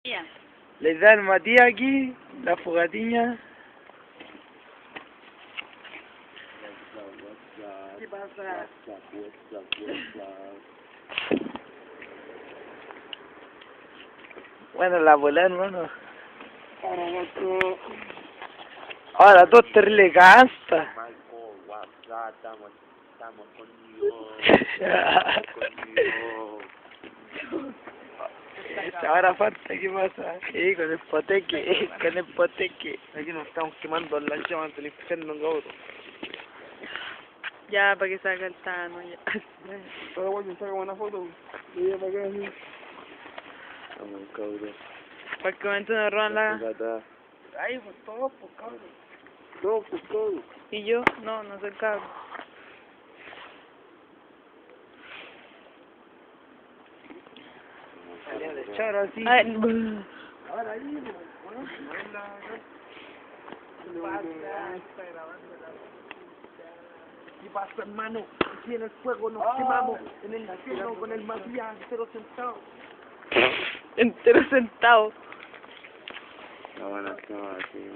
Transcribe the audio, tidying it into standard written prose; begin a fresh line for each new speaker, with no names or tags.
Ya.
Les da el Matías aquí, la fogatiña.
¿Qué pasa?
Bueno, la bola, hermano. Ahora tú te canta.
Estamos conmigo.
Ahora falta, ¿qué pasa? Con el poteque, con el poteque. Aquí nos estamos quemando las llamas del infierno, cabrón.
Ya, para que salga el Tano, ya.
Ahora bueno, saca una foto. Y ya para acá, así.
Estamos cabrón.
Para que momento nos roban la...
Ahí, pues todo, pues cabrón. Todo, pues todo.
¿Y yo? No, no soy cabro.
Salía de charo así.
Ay,
Ahora ahí, bueno, ¿qué pasa, hermano? Aquí en el fuego nos quemamos, en el infierno con el Matías, 0 centavos.
entero sentado.
La van a quemar así.